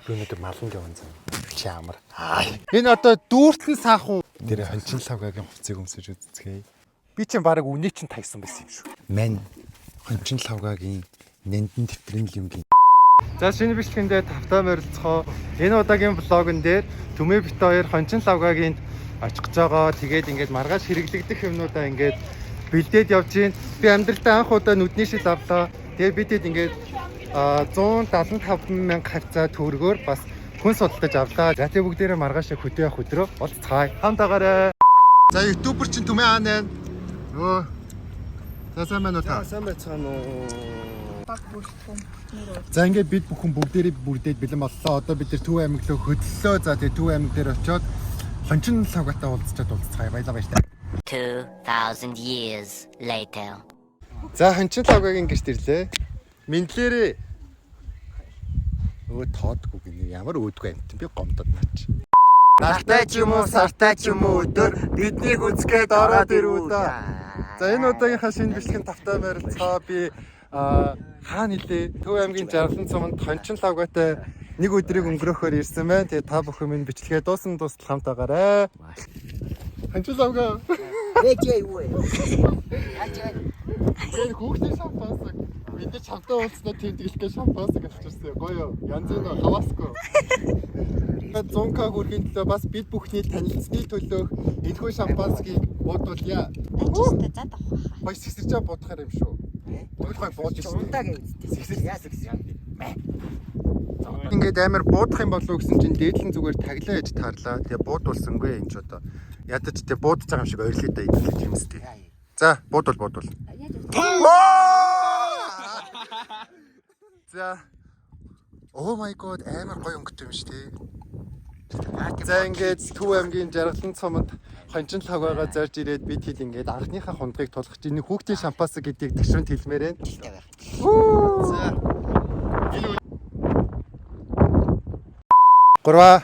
Юунууд малангийн онцон. Чи амар. Энэ одоо дүүртэн саахан дээр хончин лавгагийн хувцсыг өмсөж үзцгээе. Би чинь баг үний чинь тайсан байсан юм шүү. Мэн хончин лавгагийн нэндэн тэмдрэн юмгийн. За шинэ бичлэгэндээ тавтай морилцохоо. Энэ удаагийн влогон дээр Төмөө бит хоёр хончин лавгагийн очих гэж байгаа. Тэгээд ингээд маргааш хэрэглэгдэх юмнуудаа ингээд бэлдээд явж гин. Би амьдралдаа анх удаа нүдний шил авлаа. Тэгээд бидэд ингээд 175,000 хавцаа төгрөгөөр бас хүн судалдаж авлаа. За тэг бүгдээрээ маргааш хөдөө явах өдрөө болцгаая. Хамтаагаарай. За ютубер чинь Төмөө аа 8. Өө. За сайн байна уу та? Сайн байцгаана уу. Баг бүртгэн нэр. За ингээд бид бүхэн бүгдээрээ бүрдээд бэлэн боллоо. Одоо бид нэр Төв аймаг руу хөдлөлөө. За тэгээ Төв аймаг дээр очиод хончин лавгатай уулзцгаая. Баялаа баяртай. 2000 years later. За хончин лавгагийн гэрт ирлээ. Мэдлээрээ. Өө тоодгүй гинэ. Ямар өөдгөө амт би гомдод наач. Нартай ч юм уу, сартай ч юм уу өдөр биднийг үзгээд ороод ирүү дөө. За энэ удаагийнхаа шинэ бичлэгийн тавтай барилцгаа би хаана нилээ Төв аймгийн Жарлан цуманд хончин лавгатай нэг өдрийг өнгөрөөхөөр ирсэн байна. Тэгээ та бүхэн минь бичлэгээ дуусна дуустал хамтаагаарай. Хончин лавга. Ээжээ юу вэ? Тэр хүүхдээ шампансаг бид чамтай уулзнаа тийм тэгэлгээ шампансаг авчирсан. Гоё юу? Янз бүр хаваасгүй. 100к хүрхийн төлөө бас бид бүхний танилцсны төлөө энэхүү шампансгийг буудуулъя. Ажистай зад авах. Баяр сэгсэрчээ буудахаар юм шүү. Тэгвэл буудаж шүү. Унтаагийн үстэй. Яа сэгсэр. Ингээд амар буудах юм болов уу гэсэн чинь дээдлэн зүгээр таглаа ээж таарлаа. Тэгээ буудуулсангүй энэ ч одоо ядаж тэгээ буудаж байгаа юм шиг ойрлоо да идэх юм сте. За буудвал. За. Oh my god амар гоё өнгөтэй юм шүү дээ. За ингээд Төв аймгийн Жаргалан цуманд хончин лавгагаа зорж ирээд бид хэл ингээд анхныхаа хундгыг тулгах чинь хүүхдийн шампанс гэдгийг тэгшрэнт хэлмээр байна. За. Гурваа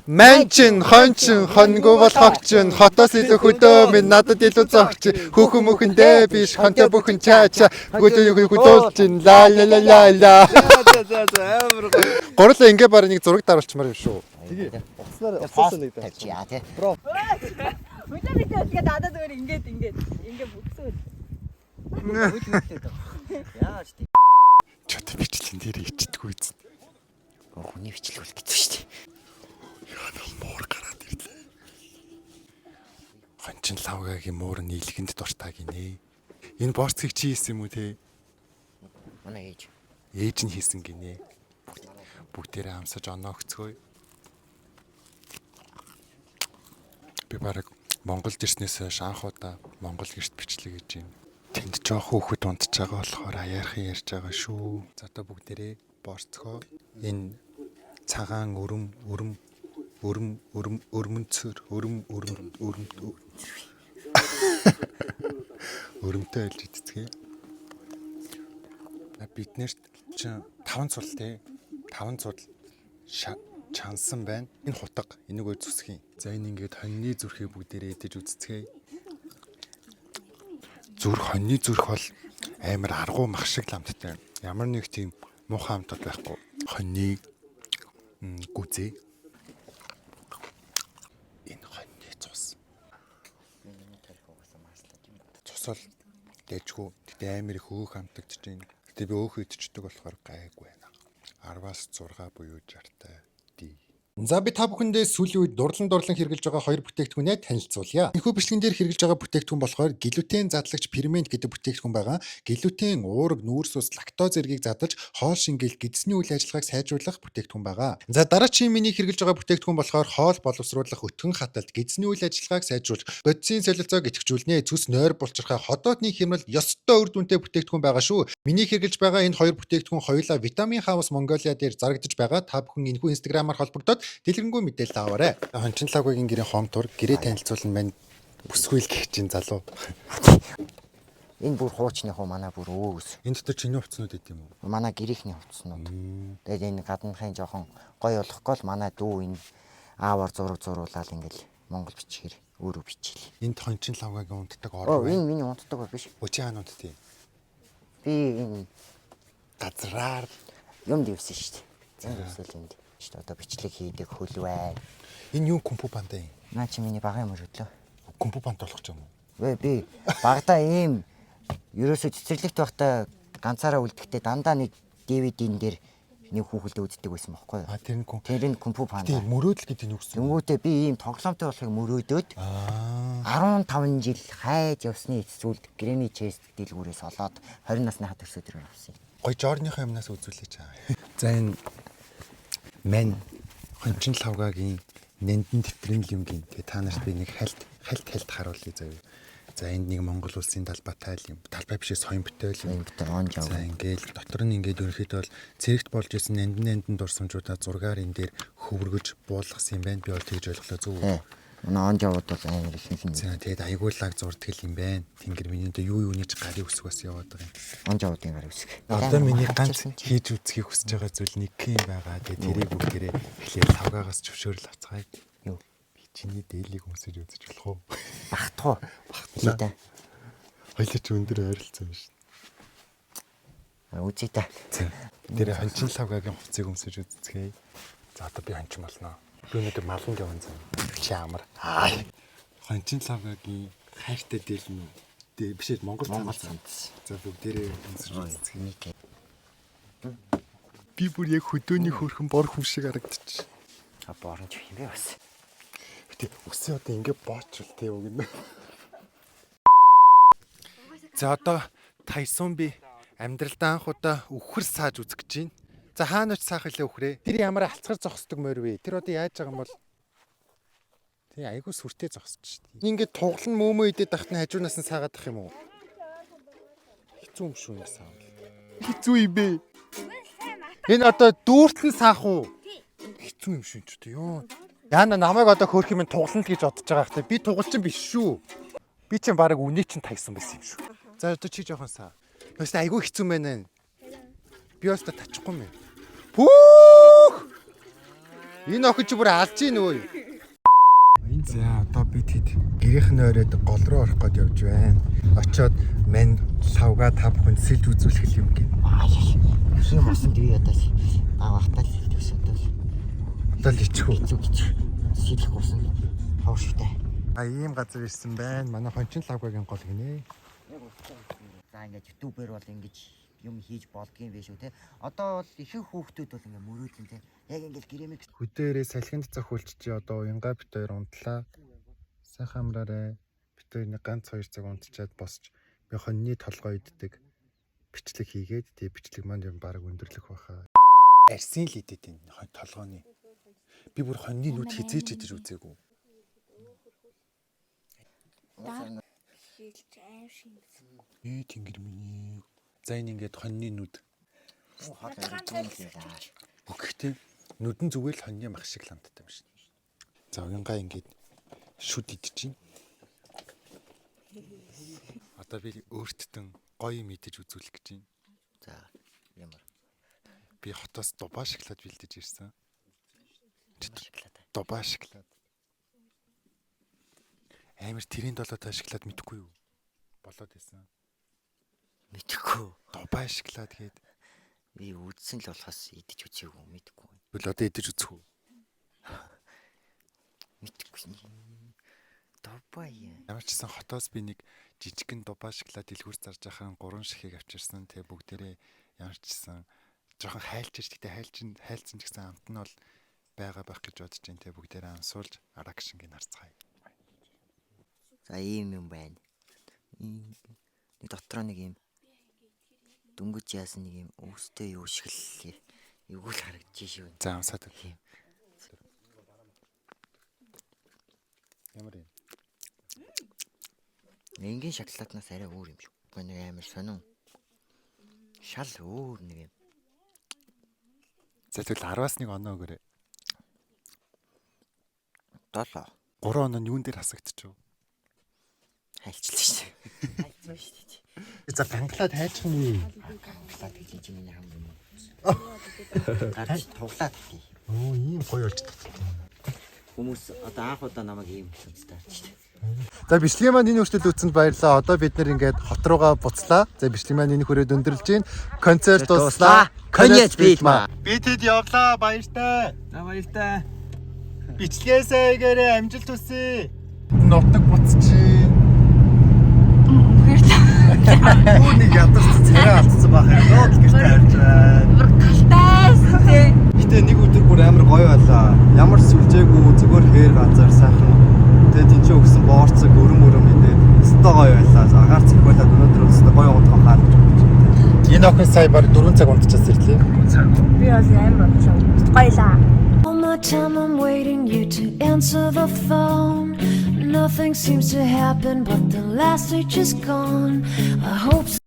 Манчин, хончин, хонго бол хогчин, хотоос илүү хөдөө минь надад илүү зогч. Хүүхэн мөхөндөө биш, хонтой бүхэн чаача. Хөдөөчин ла. За амар гоё. Гурлаа ингээ барыг нэг зураг даруулчмаар юм шүү. Тэгээ. Уцснаар нэг даа. Тавьчаа тий. Бро. Өдөр бид тэгээд надад өөр ингээд бүгсөө. Яаж тий. Чөтө бичлэн дээр ичдэггүй эзэн. Хүний бичлэгүүл гэсэн шүү дээ. Яа муур гараад ирлээ. Хончин лавгагийн муур нийлгэнд дуртай гинэ. Энэ борцгийг чи хийсэн юм уу те? Манай ээж. Ээж нь хийсэн гинэ. Бүгдээрээ хамсаж оноо өгцгөөе. Би бараг Монголд ирснээс хойш анх удаа Монгол гэрт бичлэг гэж юм. Тэнд жоох хүүхэд унтж байгаа болохоор аяархан ярьж байгаа шүү. За одоо бүгдээрээ борцгоо. Энэ цагаан өрөмтэй айлж идцгээ. Бид нэрт чинь 5 цул те 5 цул чансан байна. Энэ хутга энийг ой зүсэх юм. За энэ ингээд хоньны зүрхээ бүгдээрээ идэж үзцгээе. Хоньны зүрх бол амар аргуу мах шиг ламттай. Ямар нэг тийм муухай амтд байхгүй. Хоньны гүзээ. Энэ хоньны цус. Цус бол дэжгүй. Тэгтээ амар их өөх амтагдаж байна. Тэгтээ би өөх идчихдэг болохоор гайгүй байна. 10-аас 6 буюу 60-тай ди. За би та бүхэндээ сүүлийн үед дурлан хэрэгжилж байгаа хоёр бүтээгдэхүүнээ танилцуулъя. Энэхүү бичлэгэн дээр хэрэгжилж байгаа бүтээгдэхүүн болохоор глютен задлагч фермент гэдэг бүтээгдэхүүн байгаа. Глютен, уурга, нүүрс ус, лактоз зэргийг задалж хоол шингээл гидсний үйл ажиллагааг сайжруулах бүтээгдэхүүн байгаа. За дараагийн миний хэрэгжилж байгаа бүтээгдэхүүн болохоор хоол боловсруулах өтгөн хаталт, гидсний үйл ажиллагааг сайжруулж, бодисын солилцоог идэвхжүүлнэ. Цүс нойр булчирхай, ходоодны хямрал ёстой үр дүнтэй бүтээгдэхүүн байгаа шүү. Миний хэрэгжилж байгаа энэ хоёр бүтээгдэхүүн хоёулаа Vitamin House Mongolia дээр зарагдаж байгаа. Та бүхэн энэхүү инстаграмаар холбогдоод дэлгэрэнгүй мэдээлэл аваарай. Хончин лавгагийн гэрийн хомтур гэрээ танилцуулна мань бүсгүйл гэх чинь залуу. Энэ бүр хуучны хуу манай бүр өөс. Энэ дотор чиний хувцснууд байд юм уу? Манай гэрийнхний хувцснууд. Тэгээд энэ гадныхын жоохон гоё болохгүй л манай дүү энэ аавар зураг зуруулаад ингээл монгол бичгээр өөрөө бичээл. Энд хончин лавгагийн унтдаг ороо. Энэ миний унтдаг биш. Өчиг хаана унтдгийг? Би энэ газраар юм дэвсэн шүү дээ. эзэн өсөл энд. Шүү дээ одоо бичлэг хийдэг хөлвэй. Энэ юу кунфу панда юм? Наа чи миний багын мөрөдлөө. Кунфу панд болох ч юм уу? Би багада ийм ерөөсө цэцэрлэгт байхдаа ганцаараа үлдэхдээ дандаа нэг DVD-н дээр нэг хүүхэлдээ үздэг байсан байхгүй юу? Тэр нь кунфу панда. Тийм мөрөөдөл гэдэг нь юу гэсэн? Тэнгүүтээ би ийм тоглоомтой болохыг мөрөөдөөд 15 жил хайж явсны эцсүүлд Грэмми чест дэлгүүрээс олоод 20 насны хад өсөд ирээ авсан. Гой жорныхоо юмнаас үзүүлээч аа. За энэ мен хончин лавгагийн нэндэн тэмдрийн юмгийн тэгээ та нарт би нэг хальт харуулъя заяа. За энд нэг Монгол улсын талбайтай юм. Талбай биш соён бүтээл юм. За ингээл дотор нь ингээд ерөөхдөө бол цэрэгт болж исэн нэндэн дурсамжуудаа зургаар энэ дээр хөвөргөж буулгасан юм байна. Би бол тэгж ойлголоо зөв. Он жавууд бол амар ихэнх нь. За тэгээд аягууллаг зурдаг юм байна. Тэнгэр минийдээ юу ч гарын үсэг бас яваад байгаа юм. Он жавуудын гарын үсэг. Одоо миний ганц хийж үзхийг хүсэж байгаа зүйл нэг юм байгаа. Тэгээд тэрийг бүгдээрээ эхлээд лавгаагаас зөвшөөрөл авцгаая. Юу? Би чиний дээлийг өмсөж үзэж болох уу? Багтах уу? Багтлаа. Хоёлаа ч өндөр ойролцсон юм шин. Үзье та. Тэр хончин лавгаагийн хувцсыг өмсөж үзцгээе. За одоо би хончин болно. Би өнөөдөр малган явсан зам. Чи амар. Хончин лавгагийн хайртай дээл нь биш ээ Монгол цамц. За бүгдээрээ өмсөж үзцгээе. Би бүр яг хөдөөний хөрхөн бор хүн шиг харагдчих. Борон ч юм бэ бас. Гэтэ өсөө одоо ингэ боочвол тий үг нэ. За одоо Тайсон би амьдралдаа анх удаа үхэр сааж үзэх гэж байна. За хаана ч саах хэлээ үхрээ. Тэр ямар алцгар зогсдог морь вэ? Тэр одоо яаж байгаа юм бол тий айгуу сүртэй зогсож шүү дээ. Ингээд туглан мөөмөө идээд тахтны хажуунаас нь саагаад ах юм уу? Хэцүү юм шүү нэг саав. Хэцүү юм бэ? Энэ одоо дүүртэн саах уу? Хэцүү юм шүү ч дээ ёо. Яна намайг одоо хөөх юм туглана л гэж бодож байгаа хэрэг. Би тугалчин биш шүү. Би чинь баг үний чинь Тайсон байсан юм шүү. За одоо чи жоохон саа. Өстө айгүй хэцүү мэнэ. Би өстө тачихгүй мэн. Пүүх! Энэ охин чи бүр алж ийн өө. За одоо би тэд гэрийнхэн ороод гол руу орох гээд явж байна. Очоод мен лавга та бүхэнд сэлж үзүүлэх юм гээ. Тийм болсон би одоо авахтаа л төсөөдөл. Одоо л ичхүү. Сэлэх болсон. Хавштай. Ийм газар ирсэн байна. Манай хончин лавгагийн гол гинэ. За ингээд ютубер бол ингэж юм хийж болдгийн байх шүү те. Одоо бол ихэнх хүүхдүүд бол ингээ мөрөөдөн те. Яг ингээд гэрэмэг Хөдөөрөө салхинд цохиулч чи одоо уянга бит хоёр унтлаа. Сайхан амраарэ. Бит хоёр нэг ганц 2 цаг унтчаад босч би хоньны толгой иддэг. Бичлэг хийгээд тэгээ бичлэг маань юм баг өндөрлөх баха. Арсын л идэт энэ толгойн. Би бүр хоньны нүд хизээч идэж үзээгүй. Шилж аим шингэсэн. Тэнгэр миний. За энэ ингээд хоньны нүд. Гэхдээ нүдэн зүгээр л хоньны мах шиг ландтай юм шин. За уянга ингээд шүд идэж чинь. Одоо би өөртөө гоё мэдэж үзүүлэх гэж байна. За ямар. Би хотоос дубаа шоколад бэлдэж ирсэн. Шоколад. Дубаа шоколад. Амар тэрийн долоотой шоколад мэдхгүй юу? Болоод байсан. Мэдхгүй. Дубай шоколад гээд Би үдсэн л болохоос идэж үзээгүй мэдхгүй. Тэгвэл одоо идэж үзэх үү? Мэдхгүй. Дубай. Ямар ч гэсэн хотоос би нэг жижигэн дубай шоколад дэлгүүр зарж ахаан 3 шихийг авчирсан. Тэгээ бүгдээрээ ямар ч гэсэн жоохон хайлж ирж тэгтээ хайлцсан ч гэсэн амт нь бол байгаа байх гэж бодож байна. Тэгээ бүгдээрээ амсуулж араа гişингийн харцгаая. За ийм юм байна. Нэг дотроо нэг юм дөнгөж яасан нэг юм өвстэй юу шиг л эвгүй л харагдаж шүү. За амсаад өгье. Ямар юм? Энгийн шоколаднаас арай өөр юм шүү. Нэг амар сонин. Шал өөр нэг юм. За тэгвэл 10-аас 1 оноо өгөөрэй. 7. 3 оноо нь юун дээр хасагдчих вэ? Хайлчлаа шүү. Хайлцсан шүү дээ. За ганглаад хайчих нь. Ганглаад хийж миний хам юм. Гарч туглаад тий. Оо ийм гоё болж таа. Хүмүүс одоо анх удаа намайг ийм үзтаарч дээ. За бичлэгийн маань энэ хүртэл үзсэнд баярлалаа. Одоо бид нэр ингээд хот руугаа буцлаа. За бичлэгийн маань энэ хүрээд өндөрлж байна. Концерт дуслаа. Коньяк биймаа. Битэд явлаа. Баяртай. За баяртай. Бичлэгээсээ игээрээ амжилт хүсье. Нутаг буцчих. Үүнийг ядарч царай алдсан байх юм. Нууд гэрт тавьж байна. Галтаас тий. Гэтэ нэг өдөр бүр амар гоё байлаа. Ямар сүлжээгүй зүгээр хээр газар сайхан. Тэгээ тэнцээ өгсөн боорцог өрөм мэдээд өстой гоё байлаа. Агаар цэгвэлээд өнөөдөр өстой гоё удаа гарч ирж Энэ охин сая баг 4 цаг унтчихсан ирлээ. Би бас амар болчихсон. Гоёлаа. All my time I'm waiting you to answer the phone. Nothing seems to happen, but the last stage is gone. I hope